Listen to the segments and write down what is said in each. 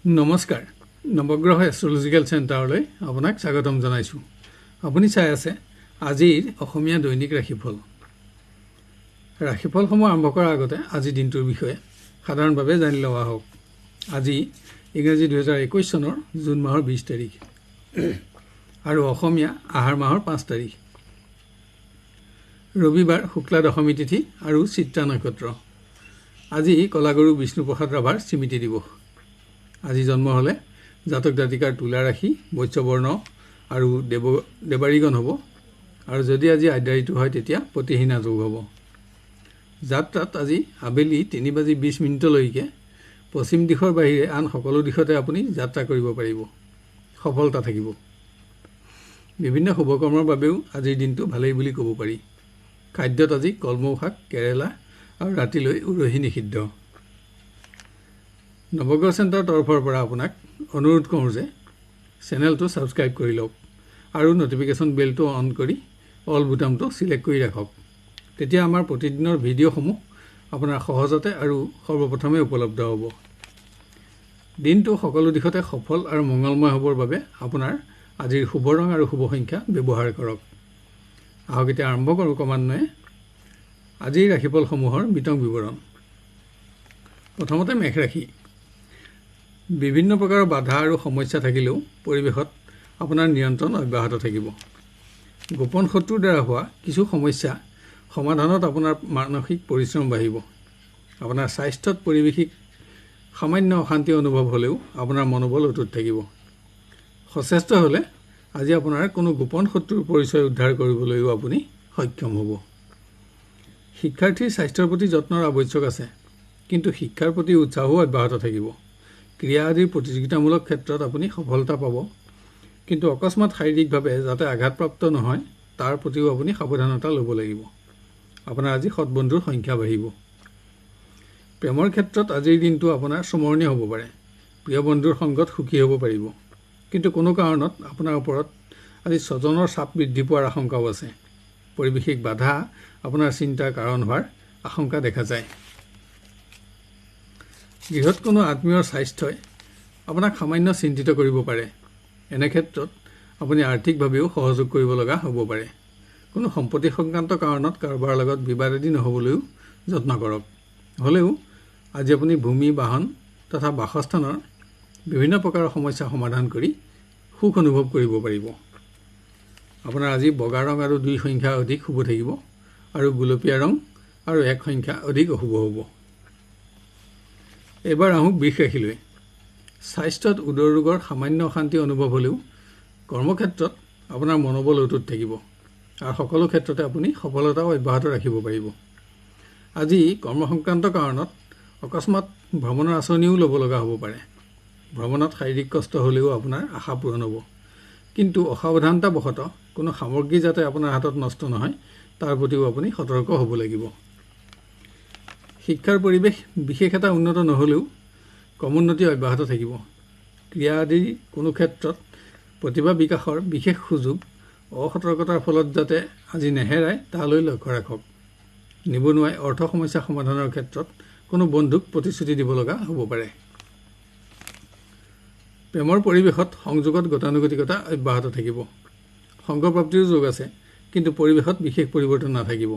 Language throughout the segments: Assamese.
নমস্কাৰ নৱগ্ৰহ এষ্ট্ৰলজিকেল চেণ্টাৰলৈ আপোনাক স্বাগতম জনাইছোঁ। আপুনি চাই আছে আজিৰ অসমীয়া দৈনিক ৰাশিফল। ৰাশিফলসমূহ আৰম্ভ কৰাৰ আগতে আজি দিনটোৰ বিষয়ে সাধাৰণভাৱে জানি লোৱা হওক। আজি ইংৰাজী 2021 চনৰ জুন মাহৰ 20 তাৰিখ আৰু অসমীয়া আহাৰ মাহৰ 5 তাৰিখ। ৰবিবাৰ শুক্লা দশমী তিথি আৰু চিত্ৰা নক্ষত্ৰ। আজি কলাগুৰু বিষ্ণুপ্ৰসাদ ৰাভাৰ স্মৃতি দিৱস। আজি জন্ম হ'লে জাতক জাতিকাৰ তুলা ৰাশি, বৈশ্যবৰ্ণ আৰু দেৱাৰীগণ হ'ব। আৰু যদি আজি আদ্যায়িত হয় তেতিয়া প্ৰতিহীনা যোগ হ'ব। যাত্ৰাত আজি আবেলি 3:20 পশ্চিম দিশৰ বাহিৰে আন সকলো দিশতে আপুনি যাত্ৰা কৰিব পাৰিব, সফলতা থাকিব। বিভিন্ন শুভকৰ্মৰ বাবেও আজিৰ দিনটো ভালেই বুলি ক'ব পাৰি। খাদ্যত আজি কলমৌ শাক, কেৰেলা আৰু ৰাতিলৈ উৰহি নিষিদ্ধ। নৱগ্ৰহ চেণ্টাৰৰ তৰফৰ পৰা আপোনাক অনুৰোধ কৰোঁ যে চেনেলটো ছাবস্ক্ৰাইব কৰি লওক আৰু নটিফিকেশ্যন বেলটো অন কৰি অল বুটামটো ছিলেক্ট কৰি ৰাখক। তেতিয়া আমাৰ প্ৰতিদিনৰ ভিডিঅ'সমূহ আপোনাৰ সহজতে আৰু সৰ্বপ্ৰথমে উপলব্ধ হ'ব। দিনটো সকলো দিশতে সফল আৰু মংগলময় হ'বৰ বাবে আপোনাৰ আজিৰ শুভ ৰং আৰু শুভ সংখ্যা ব্যৱহাৰ কৰক। আহক এতিয়া আৰম্ভ কৰোঁ ক্ৰমান্বয়ে আজিৰ ৰাশিফলসমূহৰ বিতং বিৱৰণ। প্ৰথমতে মেষ ৰাশি। বিভিন্ন প্ৰকাৰৰ বাধা আৰু সমস্যা থাকিলেও পৰিৱেশত আপোনাৰ নিয়ন্ত্ৰণ অব্যাহত থাকিব। গোপন শত্ৰুৰ দ্বাৰা হোৱা কিছু সমস্যা সমাধানত আপোনাৰ মানসিক পৰিশ্ৰম বাঢ়িব। আপোনাৰ স্বাস্থ্যত পৰিৱেশিক সামান্য অশান্তি অনুভৱ হ'লেও আপোনাৰ মনোবল অটুট থাকিব। সচেষ্ট হ'লে আজি আপোনাৰ কোনো গোপন শত্ৰুৰ পৰিচয় উদ্ধাৰ কৰিবলৈও আপুনি সক্ষম হ'ব। শিক্ষাৰ্থীৰ স্বাস্থ্যৰ প্ৰতি যত্নৰ আৱশ্যক আছে, কিন্তু শিক্ষাৰ প্ৰতি উৎসাহো অব্যাহত থাকিব। ক্ৰীড়া আদিৰ প্ৰতিযোগিতামূলক ক্ষেত্ৰত আপুনি সফলতা পাব, কিন্তু অকস্মাত শাৰীৰিকভাৱে যাতে আঘাতপ্ৰাপ্ত নহয় তাৰ প্ৰতিও আপুনি সাৱধানতা ল'ব লাগিব। আপোনাৰ আজি সৎবন্ধুৰ সংখ্যা বাঢ়িব। প্ৰেমৰ ক্ষেত্ৰত আজিৰ দিনটো আপোনাৰ স্মৰণীয় হ'ব পাৰে। প্ৰিয় বন্ধুৰ সংগত সুখী হ'ব পাৰিব, কিন্তু কোনো কাৰণত আপোনাৰ ওপৰত আজি স্বজনৰ চাপ বৃদ্ধি পোৱাৰ আশংকাও আছে। পৰিৱেশিক বাধা আপোনাৰ চিন্তাৰ কাৰণ হোৱাৰ আশংকা দেখা যায়। গৃহত কোনো আত্মীয়ৰ স্বাস্থ্যই আপোনাক সামান্য চিন্তিত কৰিব পাৰে। এনে ক্ষেত্ৰত আপুনি আৰ্থিকভাৱেও সহযোগ কৰিব লগা হ'ব পাৰে। কোনো সম্পত্তি সংক্ৰান্ত কাৰণত কাৰোবাৰ লগত বিবাদ আদি নহ'বলৈও যত্ন কৰক। হ'লেও আজি আপুনি ভূমি, বাহন তথা বাসস্থানৰ বিভিন্ন প্ৰকাৰৰ সমস্যা সমাধান কৰি সুখ অনুভৱ কৰিব পাৰিব। আপোনাৰ আজি বগা ৰং আৰু 2 সংখ্যা অধিক শুভ থাকিব আৰু গুলপীয়া ৰং আৰু 1 সংখ্যা অধিক অশুভ হ'ব। এইবাৰ আহোঁ বৃষ ৰাশিলৈ। স্বাস্থ্যত উদৰ ৰোগৰ সামান্য অশান্তি অনুভৱ হ'লেও কৰ্মক্ষেত্ৰত আপোনাৰ মনোবল অটুট থাকিব আৰু সকলো ক্ষেত্ৰতে আপুনি সফলতাও অব্যাহত ৰাখিব পাৰিব। আজি কৰ্ম সংক্ৰান্ত কাৰণত অকস্মাত ভ্ৰমণৰ আঁচনিও ল'ব লগা হ'ব পাৰে। ভ্ৰমণত শাৰীৰিক কষ্ট হ'লেও আপোনাৰ আশা পূৰণ হ'ব, কিন্তু অসাৱধানতাবশতঃ কোনো সামগ্ৰী যাতে আপোনাৰ হাতত নষ্ট নহয় তাৰ প্ৰতিও আপুনি সতৰ্ক হ'ব লাগিব। শিক্ষাৰ পৰিৱেশ বিশেষ এটা উন্নত নহ'লেও ক্ৰমোন্নতি অব্যাহত থাকিব। ক্ৰীড়া আদিৰ কোনো ক্ষেত্ৰত প্ৰতিভা বিকাশৰ বিশেষ সুযোগ অসতৰ্কতাৰ ফলত যাতে আজি নেহেৰায় তালৈ লক্ষ্য ৰাখক। নিবনুৱাই অৰ্থ সমস্যা সমাধানৰ ক্ষেত্ৰত কোনো বন্ধুক প্ৰতিশ্ৰুতি দিব লগা হ'ব পাৰে। প্ৰেমৰ পৰিৱেশত সংযোগত গতানুগতিকতা অব্যাহত থাকিব। সংগপ্ৰাপ্তিৰো যোগ আছে, কিন্তু পৰিৱেশত বিশেষ পৰিৱৰ্তন নাথাকিব।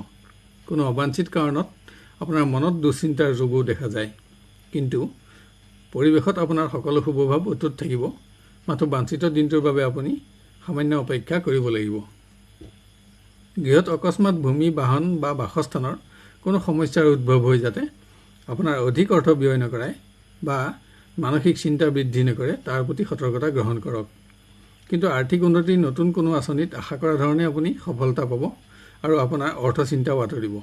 কোনো অবাঞ্ছিত কাৰণত আপোনাৰ মনত দুশ্চিন্তাৰ যোগো দেখা যায়, কিন্তু পৰিৱেশত আপোনাৰ সকলো শুভভাৱ অটুট থাকিব। মাথো বাঞ্ছিত দিনটোৰ বাবে আপুনি সামান্য অপেক্ষা কৰিব লাগিব। গৃহত অকস্মাত ভূমি, বাহন বা বাসস্থানৰ কোনো সমস্যাৰ উদ্ভৱ হৈ যাতে আপোনাৰ অধিক অৰ্থ ব্যয় নকৰায় বা মানসিক চিন্তা বৃদ্ধি নকৰে তাৰ প্ৰতি সতৰ্কতা গ্ৰহণ কৰক। কিন্তু আৰ্থিক উন্নতিৰ নতুন কোনো আঁচনিত আশা কৰা ধৰণে আপুনি সফলতা পাব আৰু আপোনাৰ অৰ্থ চিন্তাও আঁতৰিব।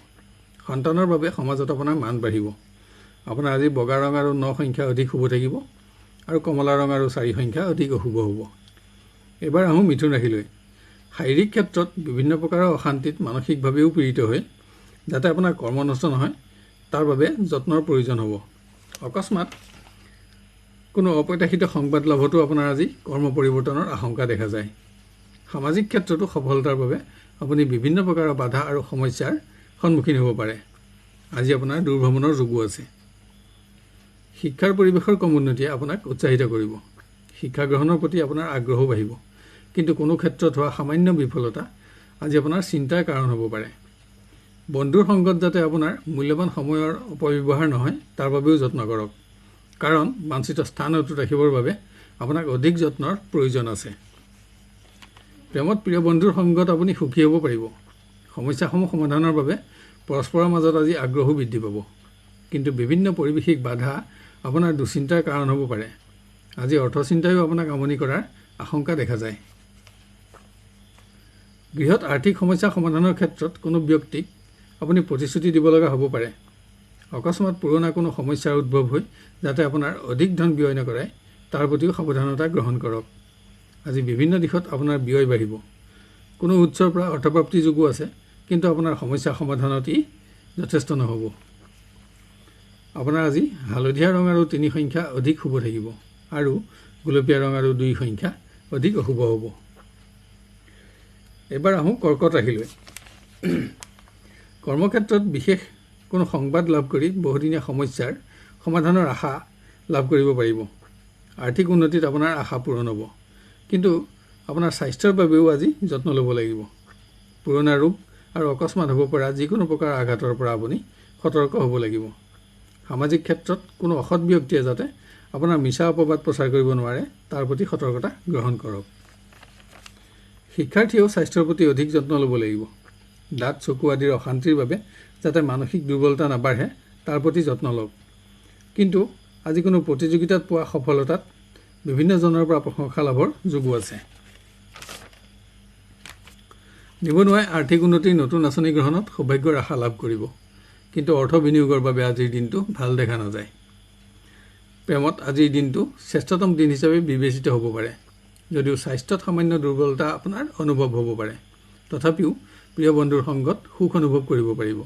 সন্তানৰ বাবে সমাজত আপোনাৰ মান বাঢ়িব। আপোনাৰ আজি বগা ৰং আৰু 9 সংখ্যা অধিক শুভ থাকিব আৰু কমলা ৰং আৰু 4 সংখ্যা অধিক অশুভ হ'ব। এইবাৰ আহোঁ মিথুন ৰাশিলৈ। শাৰীৰিক ক্ষেত্ৰত বিভিন্ন প্ৰকাৰৰ অশান্তিত মানসিকভাৱেও পীড়িত হৈ যাতে আপোনাৰ কৰ্ম নষ্ট নহয় তাৰ বাবে যত্নৰ প্ৰয়োজন হ'ব। অকস্মাত কোনো অপ্ৰত্যাশিত সংবাদ লাভতো আপোনাৰ আজি কৰ্ম পৰিৱৰ্তনৰ আশংকা দেখা যায়। সামাজিক ক্ষেত্ৰতো সফলতাৰ বাবে আপুনি বিভিন্ন প্ৰকাৰৰ বাধা আৰু সমস্যাৰ সন্মুখীন হ'ব পাৰে। আজি আপোনাৰ দূৰভ্ৰমণৰ যোগো আছে। শিক্ষাৰ পৰিৱেশৰ কম উন্নতিয়ে আপোনাক উৎসাহিত কৰিব। শিক্ষা গ্ৰহণৰ প্ৰতি আপোনাৰ আগ্ৰহো বাঢ়িব। কিন্তু কোনো ক্ষেত্ৰত হোৱা সামান্য বিফলতা আজি আপোনাৰ চিন্তাৰ কাৰণ হ'ব পাৰে। বন্ধুৰ সংগত যাতে আপোনাৰ মূল্যৱান সময়ৰ অপব্যৱহাৰ নহয় তাৰ বাবেও যত্ন কৰক। কাৰণ বাঞ্ছিত স্থান অটুট ৰাখিবৰ বাবে আপোনাক অধিক যত্নৰ প্ৰয়োজন আছে। প্ৰেমত প্ৰিয় বন্ধুৰ সংগত আপুনি সুখী হ'ব পাৰিব। সমস্যাসমূহ সমাধানৰ বাবে পৰস্পৰৰ মাজত আজি আগ্ৰহো বৃদ্ধি পাব। কিন্তু বিভিন্ন পাৰিৱেশিক বাধা আপোনাৰ দুশ্চিন্তাৰ কাৰণ হ'ব পাৰে। আজি অৰ্থচিন্তায়ো আপোনাক আমনি কৰাৰ আশংকা দেখা যায়। গৃহত আৰ্থিক সমস্যা সমাধানৰ ক্ষেত্ৰত কোনো ব্যক্তিক আপুনি প্ৰতিশ্ৰুতি দিব লগা হ'ব পাৰে। অকস্মাত পুৰণা কোনো সমস্যাৰ উদ্ভৱ হৈ যাতে আপোনাৰ অধিক ধন ব্যয় নকৰে তাৰ প্ৰতিও সাৱধানতা গ্ৰহণ কৰক। আজি বিভিন্ন দিশত আপোনাৰ ব্যয় বাঢ়িব। কোনো উৎসৰ পৰা অৰ্থপ্ৰাপ্তি যোগো আছে, কিন্তু আপোনাৰ সমস্যা সমাধানত ই যথেষ্ট নহ'ব। আপোনাৰ আজি হালধীয়া ৰং আৰু 3 সংখ্যা অধিক শুভ থাকিব আৰু গোলপীয়া ৰং আৰু 2 সংখ্যা অধিক অশুভ হ'ব। এবাৰ আহোঁ কৰ্কট ৰাশিলৈ। কৰ্মক্ষেত্ৰত বিশেষ কোনো সংবাদ লাভ কৰি বহুদিনীয়া সমস্যাৰ সমাধানৰ আশা লাভ কৰিব পাৰিব। আৰ্থিক উন্নতিত আপোনাৰ আশা পূৰণ হ'ব। কিন্তু আপোনাৰ স্বাস্থ্যৰ বাবেও আজি যত্ন ল'ব লাগিব। পুৰণা ৰোগ আৰু অকস্মাত হ'ব পৰা যিকোনো প্ৰকাৰ আঘাতৰ পৰা আপুনি সতৰ্ক হ'ব লাগিব। সামাজিক ক্ষেত্ৰত কোনো অসৎ ব্যক্তিয়ে যাতে আপোনাৰ মিছা অপবাদ প্ৰচাৰ কৰিব নোৱাৰে তাৰ প্ৰতি সতৰ্কতা গ্ৰহণ কৰক। শিক্ষাৰ্থীয়েও স্বাস্থ্যৰ প্ৰতি অধিক যত্ন ল'ব লাগিব। দাঁত চকু আদিৰ অশান্তিৰ বাবে যাতে মানসিক দুৰ্বলতা নাবাঢ়ে তাৰ প্ৰতি যত্ন লওক। কিন্তু আজি কোনো প্ৰতিযোগিতাত পোৱা সফলতাত বিভিন্নজনৰ পৰা প্ৰশংসা লাভৰ যোগো আছে। নিবনুৱাই আৰ্থিক উন্নতিৰ নতুন আঁচনি গ্ৰহণত সৌভাগ্যৰ আশা লাভ কৰিব। কিন্তু অৰ্থ বিনিয়োগৰ বাবে আজিৰ দিনটো ভাল দেখা নাযায়। প্ৰেমত আজিৰ দিনটো শ্ৰেষ্ঠতম দিন হিচাপে বিবেচিত হ'ব পাৰে। যদিও স্বাস্থ্যত সামান্য দুৰ্বলতা আপোনাৰ অনুভৱ হ'ব পাৰে, তথাপিও প্ৰিয় বন্ধুৰ সংগত সুখ অনুভৱ কৰিব পাৰিব।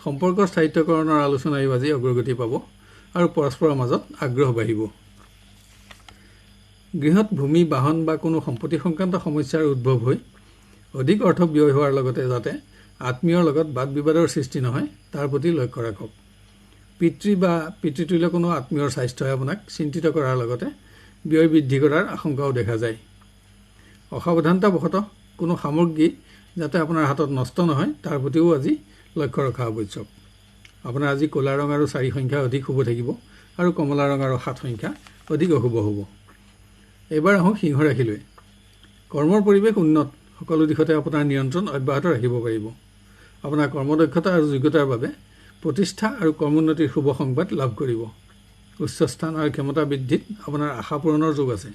সম্পৰ্কৰ স্থায়িত্বকৰণৰ আলোচনায়ো আজি অগ্ৰগতি পাব আৰু পৰস্পৰৰ মাজত আগ্ৰহ বাঢ়িব। গৃহত ভূমি, বাহন বা কোনো সম্পত্তি সংক্ৰান্ত সমস্যাৰ উদ্ভৱ হৈ অধিক অৰ্থ ব্যয় হোৱাৰ লগতে যাতে আত্মীয়ৰ লগত বাদ বিবাদৰ সৃষ্টি নহয় তাৰ প্ৰতি লক্ষ্য ৰাখক। পিতৃ বা পিতৃতুল্য কোনো আত্মীয়ৰ স্বাস্থ্যই আপোনাক চিন্তিত কৰাৰ লগতে ব্যয় বৃদ্ধি কৰাৰ আশংকাও দেখা যায়। অসাৱধানতাবশতঃ কোনো সামগ্ৰী যাতে আপোনাৰ হাতত নষ্ট নহয় তাৰ প্ৰতিও আজি লক্ষ্য ৰখা আৱশ্যক। আপোনাৰ আজি ক'লা ৰং আৰু 4 সংখ্যা অধিক শুভ থাকিব আৰু কমলা ৰং আৰু 7 সংখ্যা অধিক অশুভ হ'ব। এইবাৰ আহোঁ সিংহ ৰাশিলৈ। কৰ্মৰ পৰিৱেশ উন্নত, সকলো দিশতে আপোনাৰ নিয়ন্ত্ৰণ অব্যাহত ৰাখিব পাৰিব। আপোনাৰ কৰ্মদক্ষতা আৰু যোগ্যতাৰ বাবে প্ৰতিষ্ঠা আৰু কৰ্মোন্নতিৰ শুভ সংবাদ লাভ কৰিব। উচ্চ স্থান আৰু ক্ষমতা বৃদ্ধিত আপোনাৰ আশা পূৰণৰ যোগ আছে।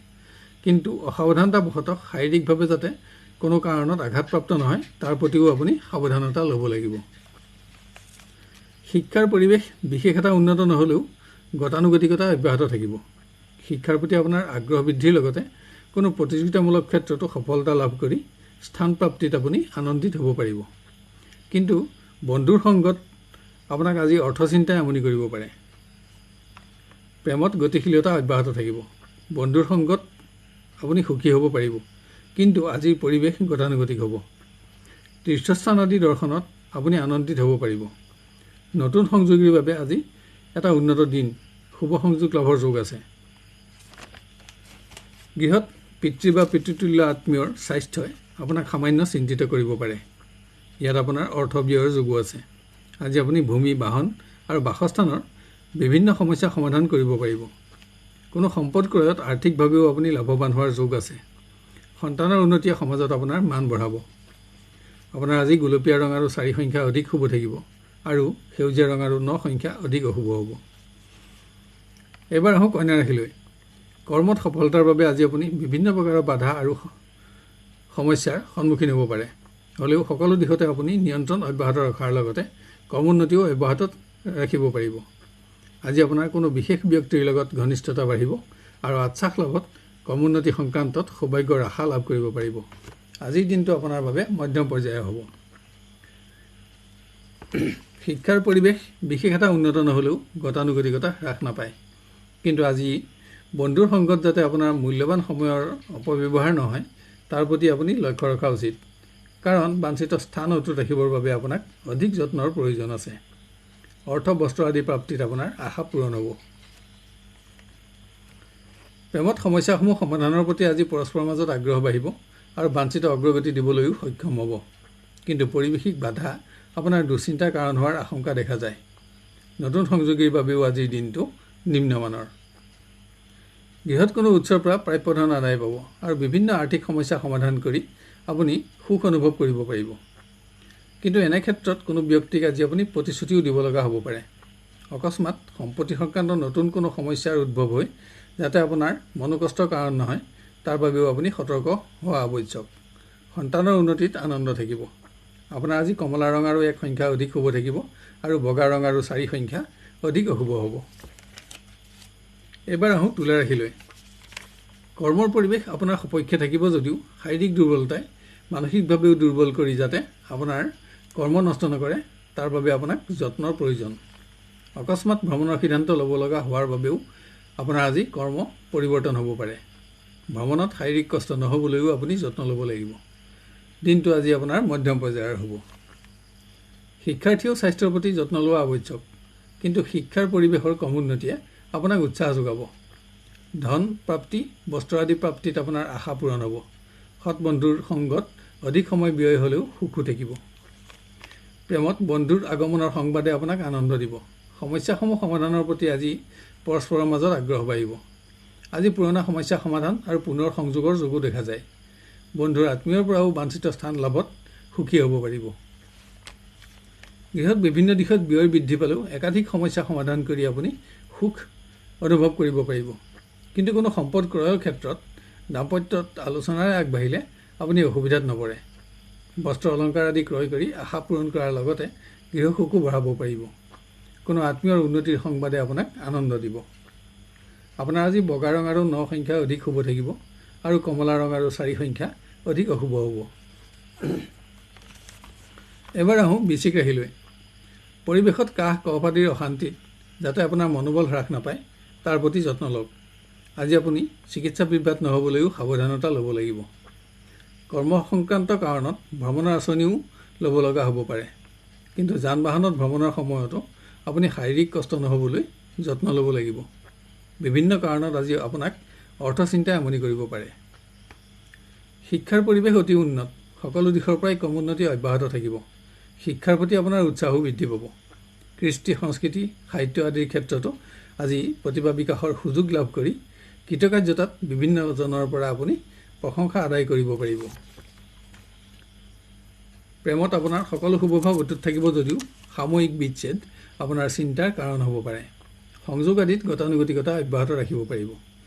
কিন্তু অসাৱধানতাবশতঃ শাৰীৰিকভাৱে যাতে কোনো কাৰণত আঘাতপ্ৰাপ্ত নহয় তাৰ প্ৰতিও আপুনি সাৱধানতা ল'ব লাগিব। শিক্ষাৰ পৰিৱেশ বিশেষ এটা উন্নত নহ'লেও গতানুগতিকতা অব্যাহত থাকিব। শিক্ষাৰ প্ৰতি আপোনাৰ আগ্ৰহ বৃদ্ধিৰ লগতে কোনো প্ৰতিযোগিতামূলক ক্ষেত্ৰতো সফলতা লাভ কৰি স্থান প্ৰাপ্তিত আপুনি আনন্দিত হ'ব পাৰিব। কিন্তু বন্ধুৰ সংগত আপোনাক আজি অৰ্থচিন্তাই আমনি কৰিব পাৰে। প্ৰেমত গতিশীলতা অব্যাহত থাকিব। বন্ধুৰ সংগত আপুনি সুখী হ'ব পাৰিব। কিন্তু আজিৰ পৰিৱেশ গতানুগতিক হ'ব। তীৰ্থস্থান আদি দৰ্শনত আপুনি আনন্দিত হ'ব পাৰিব। নতুন সংযোগীৰ বাবে আজি এটা উন্নত দিন, শুভ সংযোগ লাভৰ যোগ আছে। গৃহত পিতৃ বা পিতৃতুল্য আত্মীয়ৰ স্বাস্থ্যই আপোনাক সামান্য চিন্তিত কৰিব পাৰে। ইয়াত আপোনাৰ অৰ্থ ব্যয়ৰ যোগো আছে। আজি আপুনি ভূমি, বাহন আৰু বাসস্থানৰ বিভিন্ন সমস্যা সমাধান কৰিব পাৰিব। কোনো সম্পদ ক্ৰয়ত আৰ্থিকভাৱেও আপুনি লাভৱান হোৱাৰ যোগ আছে। সন্তানৰ উন্নতিয়ে সমাজত আপোনাৰ মান বঢ়াব। আপোনাৰ আজি গোলপীয়া ৰং আৰু 4 সংখ্যা অধিক শুভ থাকিব আৰু সেউজীয়া ৰং আৰু 9 সংখ্যা অধিক অশুভ হ'ব। এইবাৰ আহোঁ কন্যা ৰাশিলৈ। কৰ্মত সফলতাৰ বাবে আজি আপুনি বিভিন্ন প্ৰকাৰৰ বাধা আৰু সমস্যাৰ সন্মুখীন হ'ব পাৰে। হ'লেও সকলো দিশতে আপুনি নিয়ন্ত্ৰণ অব্যাহত ৰখাৰ লগতে কৰ্মোন্নতিও অব্যাহত ৰাখিব পাৰিব। আজি আপোনাৰ কোনো বিশেষ ব্যক্তিৰ লগত ঘনিষ্ঠতা বাঢ়িব আৰু আশ্বাস লাভত কৰ্মোন্নতি সংক্ৰান্তত সৌভাগ্যৰ আশা লাভ কৰিব পাৰিব। আজিৰ দিনটো আপোনাৰ বাবে মধ্যম পৰ্যায়ৰ হ'ব। শিক্ষাৰ পৰিৱেশ বিশেষ এটা উন্নত নহ'লেও গতানুগতিকতা হ্ৰাস নাপায়। কিন্তু আজি বন্ধুৰ সংগত যাতে আপোনাৰ মূল্যৱান সময়ৰ অপব্যৱহাৰ নহয় তাৰ প্ৰতি আপুনি লক্ষ্য ৰখা উচিত। কাৰণ বাঞ্ছিত স্থান অটুট ৰাখিবৰ বাবে আপোনাক অধিক যত্নৰ প্ৰয়োজন আছে। অৰ্থ, বস্ত্ৰ আদি প্ৰাপ্তিত আপোনাৰ আশা পূৰণ হ'ব। প্ৰেমত সমস্যাসমূহ সমাধানৰ প্ৰতি আজি পৰস্পৰৰ মাজত আগ্ৰহ বাঢ়িব আৰু বাঞ্ছিত অগ্ৰগতি দিবলৈও সক্ষম হ'ব। কিন্তু পৰিৱেশিক বাধা আপোনাৰ দুশ্চিন্তাৰ কাৰণ হোৱাৰ আশংকা দেখা যায়। নতুন সংযোগীৰ বাবেও আজিৰ দিনটো নিম্নমানৰ। গৃহত কোনো উৎসৰ পৰা প্ৰাপ্য ধন আদায় পাব আৰু বিভিন্ন আৰ্থিক সমস্যা সমাধান কৰি আপুনি সুখ অনুভৱ কৰিব পাৰিব। কিন্তু এনে ক্ষেত্ৰত কোনো ব্যক্তিক আজি আপুনি প্ৰতিশ্ৰুতিও দিব লগা হ'ব পাৰে। অকস্মাত সম্পত্তি সংক্ৰান্ত নতুন কোনো সমস্যাৰ উদ্ভৱ হৈ যাতে আপোনাৰ মনোকষ্টৰ কাৰণ নহয় তাৰ বাবেও আপুনি সতৰ্ক হোৱা আৱশ্যক। সন্তানৰ উন্নতিত আনন্দ থাকিব। আপোনাৰ আজি কমলা ৰং আৰু 1 সংখ্যা অধিক শুভ থাকিব আৰু বগা ৰং আৰু 4 সংখ্যা অধিক অশুভ হ'ব। এবাৰ আহোঁ তুলা ৰাশিলৈ। কৰ্মৰ পৰিৱেশ আপোনাৰ সপক্ষে থাকিব যদিও শাৰীৰিক দুৰ্বলতাই মানসিকভাৱেও দুৰ্বল কৰি যাতে আপোনাৰ কৰ্ম নষ্ট নকৰে তাৰ বাবে আপোনাক যত্নৰ প্ৰয়োজন। অকস্মাত ভ্ৰমণৰ সিদ্ধান্ত ল'ব লগা হোৱাৰ বাবেও আপোনাৰ আজি কৰ্ম পৰিৱৰ্তন হ'ব পাৰে। ভ্ৰমণত শাৰীৰিক কষ্ট নহ'বলৈও আপুনি যত্ন ল'ব লাগিব। দিনটো আজি আপোনাৰ মধ্যম পৰ্যায়ৰ হ'ব। শিক্ষাৰ্থীয়েও স্বাস্থ্যৰ প্ৰতি যত্ন লোৱা আৱশ্যক। কিন্তু শিক্ষাৰ পৰিৱেশৰ কমোন্নতিয়ে আপোনাক উৎসাহ যোগাব। ধন প্ৰাপ্তি, বস্ত্ৰ আদি প্ৰাপ্তিত আপোনাৰ আশা পূৰণ হ'ব। সৎ বন্ধুৰ সংগত অধিক সময় ব্যয় হ'লেও সুখো থাকিব। প্ৰেমত বন্ধুৰ আগমনৰ সংবাদে আপোনাক আনন্দ দিব। সমস্যাসমূহ সমাধানৰ প্ৰতি আজি পৰস্পৰৰ মাজত আগ্ৰহ বাঢ়িব। আজি পুৰণা সমস্যা সমাধান আৰু পুনৰ সংযোগৰ যোগো দেখা যায়। বন্ধুৰ আত্মীয়ৰ পৰাও বাঞ্ছিত স্থান লাভত সুখী হ'ব পাৰিব। গৃহত বিভিন্ন দিশত ব্যয় বৃদ্ধি পালেও একাধিক সমস্যা সমাধান কৰি আপুনি সুখ অনুভৱ কৰিব পাৰিব। কিন্তু কোনো সম্পদ ক্ৰয়ৰ ক্ষেত্ৰত দাম্পত্যত আলোচনাৰে আগবাঢ়িলে আপুনি অসুবিধাত নপৰে। বস্ত্ৰ অলংকাৰ আদি ক্ৰয় কৰি আশা পূৰণ কৰাৰ লগতে গৃহ সুখো বঢ়াব পাৰিব। কোনো আত্মীয়ৰ উন্নতিৰ সংবাদে আপোনাক আনন্দ দিব। আপোনাৰ আজি বগা ৰং আৰু 9 সংখ্যা অধিক শুভ থাকিব আৰু কমলা ৰং আৰু 4 সংখ্যা অধিক অশুভ হ'ব। এবাৰ আহোঁ বৃশ্চিক ৰাশিলৈ। পৰিৱেশত কাহ কফ আদিৰ অশান্তিত যাতে আপোনাৰ মনোবল হ্ৰাস নাপায় তাৰ প্ৰতি যত্ন লওক। আজি আপুনি চিকিৎসা বিভ্ৰাট নহ'বলৈও সাৱধানতা ল'ব লাগিব। কৰ্ম সংক্ৰান্ত কাৰণত ভ্ৰমণৰ আঁচনিও ল'ব লগা হ'ব পাৰে। কিন্তু যান বাহনত ভ্ৰমণৰ সময়তো আপুনি শাৰীৰিক কষ্ট নহ'বলৈ যত্ন ল'ব লাগিব। বিভিন্ন কাৰণত আজি আপোনাক অৰ্থচিন্তাই আমনি কৰিব পাৰে। শিক্ষাৰ পৰিৱেশ অতি উন্নত। সকলো দিশৰ পৰাই ক্ৰমোন্নতি অব্যাহত থাকিব। শিক্ষাৰ প্ৰতি আপোনাৰ উৎসাহো বৃদ্ধি পাব। কৃষ্টি সংস্কৃতি সাহিত্য আদিৰ ক্ষেত্ৰতো আজি প্ৰতিভা বিকাশৰ সুযোগ লাভ কৰি কৃতকাৰ্যতাত বিভিন্নজনৰ পৰা আপুনি প্ৰশংসা আদায় কৰিব পাৰিব। প্ৰেমত আপোনাৰ সকলো শুভভাৱ অটুট থাকিব যদিও সাময়িক বিচ্ছেদ আপোনাৰ চিন্তাৰ কাৰণ হ'ব পাৰে। সংযোগ আদিত গতানুগতিকতা অব্যাহত ৰাখিব পাৰিব।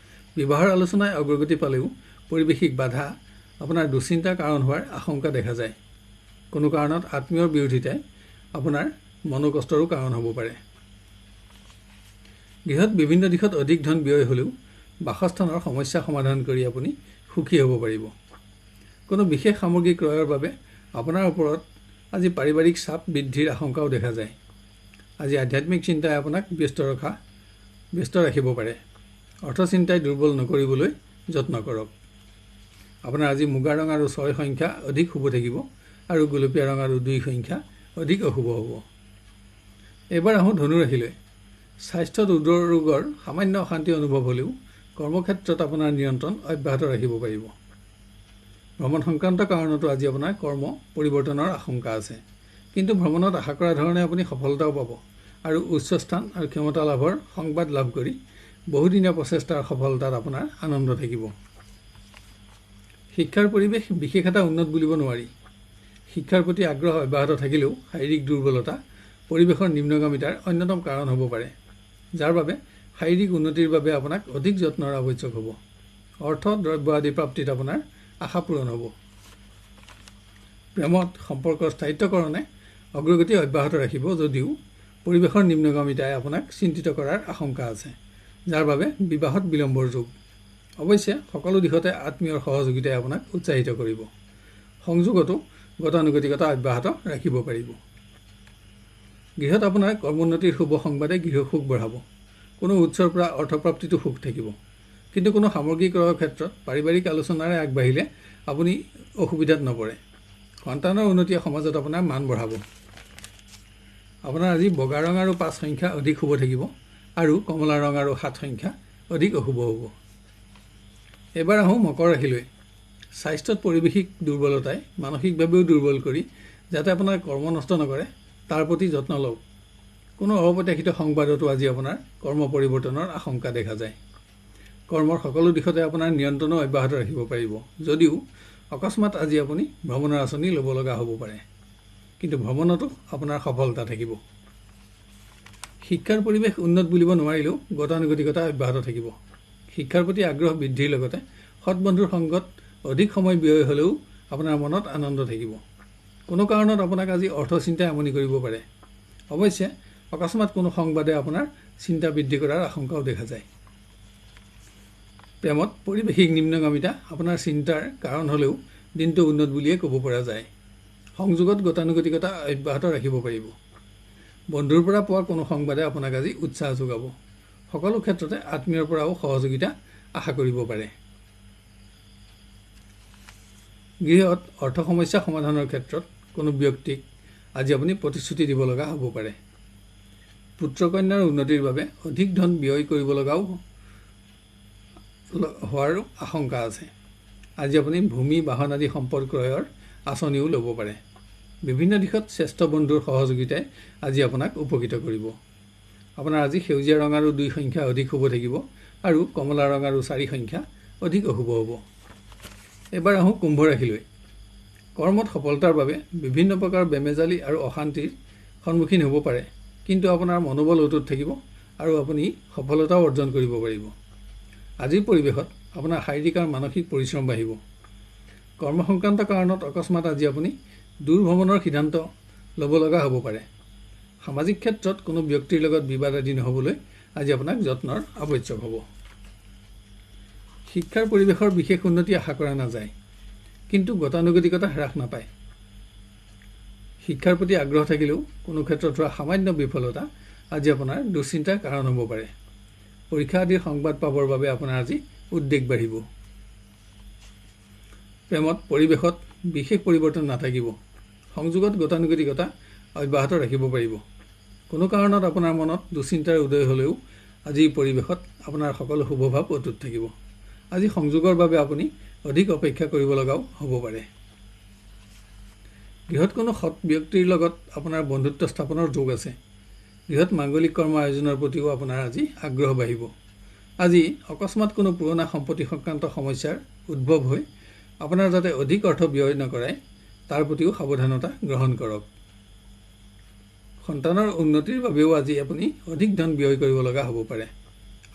বিবাহৰ আলোচনাই অগ্ৰগতি পালেও পৰিৱেশিক বাধা আপোনাৰ দুশ্চিন্তাৰ কাৰণ হোৱাৰ আশংকা দেখা যায়। কোনো কাৰণত আত্মীয়ৰ বিৰোধিতাই আপোনাৰ মনোকষ্টৰো কাৰণ হ'ব পাৰে। গৃহত বিভিন্ন দিশত অধিক ধন ব্যয় হ'লেও বাসস্থানৰ সমস্যা সমাধান কৰি আপুনি সুখী হ'ব পাৰিব। কোনো বিশেষ সামগ্ৰী ক্ৰয়ৰ বাবে আপোনাৰ ওপৰত আজি পাৰিবাৰিক চাপ বৃদ্ধিৰ আশংকাও দেখা যায়। আজি আধ্যাত্মিক চিন্তাই আপোনাক ব্যস্ত ৰাখিব পাৰে। অৰ্থচিন্তাই দুৰ্বল নকৰিবলৈ যত্ন কৰক। আপোনাৰ আজি মুগা ৰং আৰু 6 সংখ্যা অধিক শুভ থাকিব আৰু গোলপীয়া ৰং আৰু 2 সংখ্যা অধিক অশুভ হ'ব। এইবাৰ আহোঁ ধনু ৰাশিলৈ। স্বাস্থ্যত উদৰ ৰোগৰ সামান্য অশান্তি অনুভৱ হ'লেও কৰ্মক্ষেত্ৰত আপোনাৰ নিয়ন্ত্ৰণ অব্যাহত ৰাখিব পাৰিব। ভ্ৰমণ সংক্ৰান্ত কাৰণতো আজি আপোনাৰ কৰ্ম পৰিৱৰ্তনৰ আশংকা আছে। কিন্তু ভ্ৰমণত আশা কৰা ধৰণে আপুনি সফলতাও পাব আৰু উচ্চ স্থান আৰু ক্ষমতা লাভৰ সংবাদ লাভ কৰি বহুদিনীয়া প্ৰচেষ্টাৰ সফলতাত আপোনাৰ আনন্দ থাকিব। শিক্ষাৰ পৰিৱেশ বিশেষ এটা উন্নত বুলিব নোৱাৰি। শিক্ষাৰ প্ৰতি আগ্ৰহ অব্যাহত থাকিলেও শাৰীৰিক দুৰ্বলতা পৰিৱেশৰ নিম্নগামিতাৰ অন্যতম কাৰণ হ'ব পাৰে, যাৰ বাবে শাৰীৰিক উন্নতিৰ বাবে আপোনাক অধিক যত্নৰ আৱশ্যক হ'ব। অৰ্থ দ্ৰব্য আদি প্ৰাপ্তিত আপোনাৰ আশা পূৰণ হ'ব। প্ৰেমত সম্পৰ্কৰ স্থায়িত্বকৰণে অগ্ৰগতি অব্যাহত ৰাখিব যদিও পৰিৱেশৰ নিম্নগামিতাই আপোনাক চিন্তিত কৰাৰ আশংকা আছে, যাৰ বাবে বিবাহত বিলম্বৰ যোগ। অৱশ্যে সকলো দিশতে আত্মীয়ৰ সহযোগিতাই আপোনাক উৎসাহিত কৰিব। সংযোগতো গতানুগতিকতা অব্যাহত ৰাখিব পাৰিব। গৃহত আপোনাৰ কৰ্মোন্নতিৰ শুভ সংবাদে গৃহ সুখ বঢ়াব। কোনো উৎসৰ পৰা অৰ্থপ্ৰাপ্তিটো সুখ থাকিব। কিন্তু কোনো সামগ্ৰী ক্ৰয়ৰ ক্ষেত্ৰত পাৰিবাৰিক আলোচনাৰে আগবাঢ়িলে আপুনি অসুবিধাত নপৰে। সন্তানৰ উন্নতিয়ে সমাজত আপোনাৰ মান বঢ়াব। আপোনাৰ আজি বগা ৰং আৰু 5 সংখ্যা অধিক শুভ থাকিব আৰু কমলা ৰং আৰু 7 সংখ্যা অধিক অশুভ হ'ব। এবাৰ আহোঁ মকৰ ৰাশিলৈ। স্বাস্থ্যত পৰিৱেশিক দুৰ্বলতাই মানসিকভাৱেও দুৰ্বল কৰি যাতে আপোনাৰ কৰ্ম নষ্ট নকৰে তাৰ প্ৰতি যত্ন লওক। কোনো অপ্ৰত্যাশিত সংবাদতো আজি আপোনাৰ কৰ্ম পৰিৱৰ্তনৰ আশংকা দেখা যায়। কৰ্মৰ সকলো দিশতে আপোনাৰ নিয়ন্ত্ৰণো অব্যাহত ৰাখিব পাৰিব, যদিও অকস্মাত আজি আপুনি ভ্ৰমণৰ আঁচনি ল'ব লগা হ'ব পাৰে, কিন্তু ভ্ৰমণতো আপোনাৰ সফলতা থাকিব। শিক্ষাৰ পৰিৱেশ উন্নত বুলিব নোৱাৰিলেও গতানুগতিকতা অব্যাহত থাকিব। শিক্ষাৰ প্ৰতি আগ্ৰহ বৃদ্ধিৰ লগতে সৎ বন্ধুৰ সংগত অধিক সময় ব্যয় হ'লেও আপোনাৰ মনত আনন্দ থাকিব। কোনো কাৰণত আপোনাক আজি অৰ্থচিন্তাই আমনি কৰিব পাৰে। অৱশ্যে অকস্মাত কোনো সংবাদে আপোনাৰ চিন্তা বৃদ্ধি কৰাৰ আশংকাও দেখা যায়। প্ৰেমত পৰিৱেশিক নিম্নগামিতা আপোনাৰ চিন্তাৰ কাৰণ হ'লেও দিনটো উন্নত বুলিয়ে ক'ব পৰা যায়। সংযোগত গতানুগতিকতা অব্যাহত ৰাখিব পাৰিব। বন্ধুৰ পৰা পোৱা কোনো সংবাদে আপোনাক আজি উৎসাহ যোগাব। সকলো ক্ষেত্ৰতে আত্মীয়ৰ পৰাও সহযোগিতা আশা কৰিব পাৰে। গৃহত অৰ্থ সমস্যা সমাধানৰ ক্ষেত্ৰত কোনো ব্যক্তিক আজি আপুনি প্ৰতিশ্ৰুতি দিব লগা হ'ব পাৰে। পুত্ৰ কন্যাৰ উন্নতিৰ বাবে অধিক ধন ব্যয় কৰিব লগাও হোৱাৰ আশংকা আছে। আজি আপুনি ভূমি বাহন আদি সম্পদ ক্ৰয়ৰ আঁচনিও ল'ব পাৰে। বিভিন্ন দিশত শ্ৰেষ্ঠ বন্ধুৰ সহযোগিতাই আজি আপোনাক উপকৃত কৰিব। আপোনাৰ আজি সেউজীয়া ৰং আৰু 2 সংখ্যা অধিক শুভ থাকিব আৰু কমলা ৰং আৰু 4 সংখ্যা অধিক অশুভ হ'ব। এবাৰ আহোঁ কুম্ভ ৰাশিলৈ। কৰ্মত সফলতাৰ বাবে বিভিন্ন প্ৰকাৰৰ বেমেজালি আৰু অশান্তিৰ সন্মুখীন হ'ব পাৰে, কিন্তু আপোনাৰ মনোবল অটুট থাকিব আৰু আপুনি সফলতাও অৰ্জন কৰিব পাৰিব। আজিৰ পৰিৱেশত আপোনাৰ শাৰীৰিক আৰু মানসিক পৰিশ্ৰম বাঢ়িব। কৰ্ম সংক্ৰান্ত কাৰণত অকস্মাত আজি আপুনি দূৰ ভ্ৰমণৰ সিদ্ধান্ত ল'ব লগা হ'ব পাৰে। সামাজিক ক্ষেত্ৰত কোনো ব্যক্তিৰ লগত বিবাদ আদি নহ'বলৈ আজি আপোনাক যত্নৰ আৱশ্যক হ'ব। শিক্ষাৰ পৰিৱেশৰ বিশেষ উন্নতি আশা কৰা নাযায়, কিন্তু গতানুগতিকতা হ্ৰাস নাপায়। শিক্ষাৰ প্ৰতি আগ্ৰহ থাকিলেও কোনো ক্ষেত্ৰত হোৱা সামান্য বিফলতা আজি আপোনাৰ দুশ্চিন্তাৰ কাৰণ হ'ব পাৰে। পৰীক্ষা আদিৰ সংবাদ পাবৰ বাবে আপোনাৰ আজি উদ্বেগ বাঢ়িব। প্ৰেমত পৰিৱেশত বিশেষ পৰিৱৰ্তন নাথাকিব। সংযোগত গতানুগতিকতা অব্যাহত ৰাখিব পাৰিব। কোনো কাৰণত আপোনাৰ মনত দুশ্চিন্তাৰ উদয় হ'লেও আজি পৰিৱেশত আপোনাৰ সকলো শুভভাৱ অটুট থাকিব। আজি সংযোগৰ বাবে আপুনি অধিক অপেক্ষা কৰিব লগাও হ'ব পাৰে। গৃহত কোনো সৎ ব্যক্তিৰ লগত আপোনাৰ বন্ধুত্ব স্থাপনৰ যোগ আছে। গৃহত মাংগলিক কৰ্ম আয়োজনৰ প্ৰতিও আপোনাৰ আজি আগ্ৰহ বাঢ়িব। আজি অকস্মাত কোনো পুৰণা সম্পত্তি সংক্ৰান্ত সমস্যাৰ উদ্ভৱ হৈ আপোনাৰ যাতে অধিক অৰ্থ ব্যয় নকৰায় তাৰ প্ৰতিও সাৱধানতা গ্ৰহণ কৰক। সন্তানৰ উন্নতিৰ বাবেও আজি আপুনি অধিক ধন ব্যয় কৰিব লগা হ'ব পাৰে।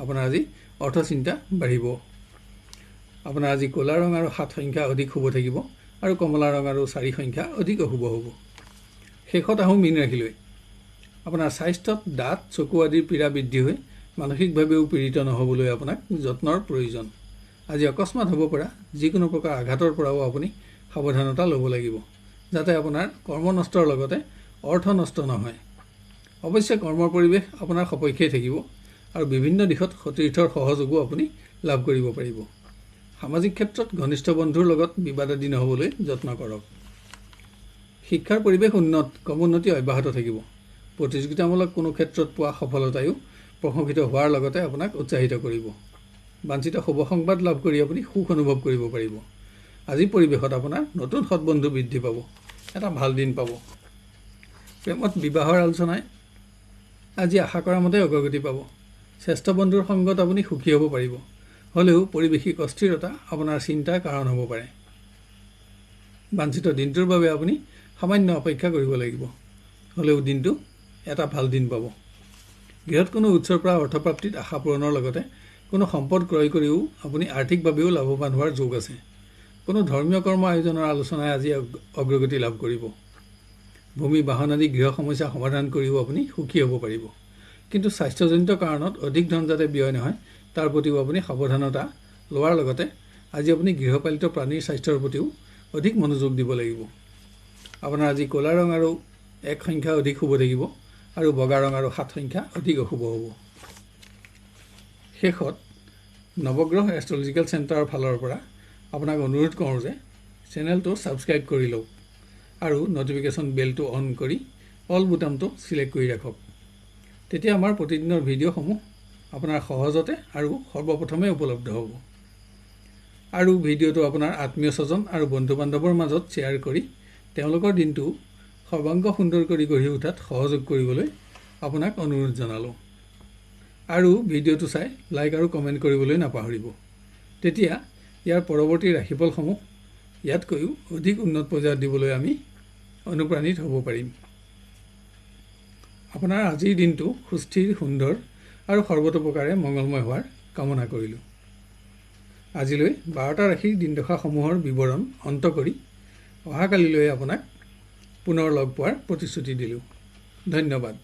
আপোনাৰ আজি অৰ্থচিন্তা বাঢ়িব। আপোনাৰ আজি ক'লা ৰং আৰু 7 সংখ্যা অধিক শুভ থাকিব আৰু কমলা ৰং আৰু 4 সংখ্যা অধিক অশুভ হ'ব। শেষত আহোঁ মীন ৰাশিলৈ। আপোনাৰ স্বাস্থ্যত দাঁত চকু আদিৰ পীড়া বৃদ্ধি হৈ মানসিকভাৱেও পীড়িত নহ'বলৈ আপোনাক যত্নৰ প্ৰয়োজন। আজি অকস্মাত হ'ব পৰা যিকোনো প্ৰকাৰ আঘাতৰ পৰাও আপুনি সাৱধানতা ল'ব লাগিব, যাতে আপোনাৰ কৰ্ম নষ্টৰ লগতে অৰ্থ নষ্ট নহয়। অৱশ্যে কৰ্মৰ পৰিৱেশ আপোনাৰ সপক্ষেই থাকিব আৰু বিভিন্ন দিশত সতীৰ্থৰ সহযোগো আপুনি লাভ কৰিব পাৰিব। সামাজিক ক্ষেত্ৰত ঘনিষ্ঠ বন্ধুৰ লগত বিবাদ আদি নহ'বলৈ যত্ন কৰক। শিক্ষাৰ পৰিৱেশ ক্ৰমোন্নতি অব্যাহত থাকিব। প্ৰতিযোগিতামূলক কোনো ক্ষেত্ৰত পোৱা সফলতায়ো প্ৰশংসিত হোৱাৰ লগতে আপোনাক উৎসাহিত কৰিব। বাঞ্ছিত শুভ সংবাদ লাভ কৰি আপুনি সুখ অনুভৱ কৰিব পাৰিব। আজিৰ পৰিৱেশত আপোনাৰ নতুন সৎবন্ধু বৃদ্ধি পাব। এটা ভাল দিন পাব। প্ৰেমত বিবাহৰ আলোচনাই আজি আশা কৰা মতে অগ্ৰগতি পাব। শ্ৰেষ্ঠ বন্ধুৰ সংগত আপুনি সুখী হ'ব পাৰিব। হ'লেও পৰিৱেশিক অস্থিৰতা আপোনাৰ চিন্তাৰ কাৰণ হ'ব পাৰে। বাঞ্ছিত দিনটোৰ বাবে আপুনি সামান্য অপেক্ষা কৰিব লাগিব। হ'লেও দিনটো এটা ভাল দিন পাব। গৃহত কোনো উৎসৰ পৰা অৰ্থপ্ৰাপ্তিত আশা পূৰণৰ লগতে কোনো সম্পদ ক্ৰয় কৰিও আপুনি আৰ্থিকভাৱেও লাভৱান হোৱাৰ যোগ আছে। কোনো ধৰ্মীয় কৰ্ম আয়োজনৰ আলোচনাই আজি অগ্ৰগতি লাভ কৰিব। ভূমি বাহন আদি গৃহ সমস্যা সমাধান কৰিও আপুনি সুখী হ'ব পাৰিব। কিন্তু স্বাস্থ্যজনিত কাৰণত অধিক ধন যাতে ব্যয় নহয় তাৰ প্ৰতিও আপুনি সাৱধানতা লোৱাৰ লগতে আজি আপুনি গৃহপালিত প্ৰাণীৰ স্বাস্থ্যৰ প্ৰতিও অধিক মনোযোগ দিব লাগিব। আপোনাৰ আজি ক'লা ৰং আৰু 1 সংখ্যা অধিক শুভ থাকিব আৰু বগা ৰং আৰু 7 সংখ্যা অধিক অশুভ হ'ব। শেষত নৱগ্ৰহ এষ্ট্ৰলজিকেল চেণ্টাৰৰ ফালৰ পৰা আপোনাক অনুৰোধ কৰোঁ যে চেনেলটো ছাবস্ক্ৰাইব কৰি লওক আৰু নটিফিকেশ্যন বেলটো অন কৰি অল বুটামটো ছিলেক্ট কৰি ৰাখক। তেতিয়া আমাৰ প্ৰতিদিনৰ ভিডিঅ'সমূহ আপোনাৰ সহজতে আৰু সৰ্বপ্ৰথমে উপলব্ধ হ'ব। আৰু ভিডিঅ'টো আপোনাৰ আত্মীয় স্বজন আৰু বন্ধু বান্ধৱৰ মাজত শ্বেয়াৰ কৰি তেওঁলোকৰ দিনটো সৰ্বাংগ সুন্দৰ কৰি গঢ়ি উঠাত সহযোগ কৰিবলৈ আপোনাক অনুৰোধ জনালোঁ। আৰু ভিডিঅ'টো চাই লাইক আৰু কমেণ্ট কৰিবলৈ নাপাহৰিব। তেতিয়া ইয়াৰ পৰৱৰ্তী ৰাশিফলসমূহ ইয়াতকৈও অধিক উন্নত পৰ্যায়ত দিবলৈ আমি অনুপ্ৰাণিত হ'ব পাৰিম। আপোনাৰ আজিৰ দিনটো সুস্থিৰ, সুন্দৰ আৰু সৰ্বতোপ্ৰকাৰে মংগলময় হোৱাৰ কামনা কৰিলোঁ। আজিলৈ 12টা ৰাশিৰ দিনদশাসমূহৰ বিৱৰণ অন্ত কৰি অহাকালিলৈ আপোনাক পুনৰ লগ পোৱাৰ প্ৰতিশ্ৰুতি দিলোঁ। ধন্যবাদ।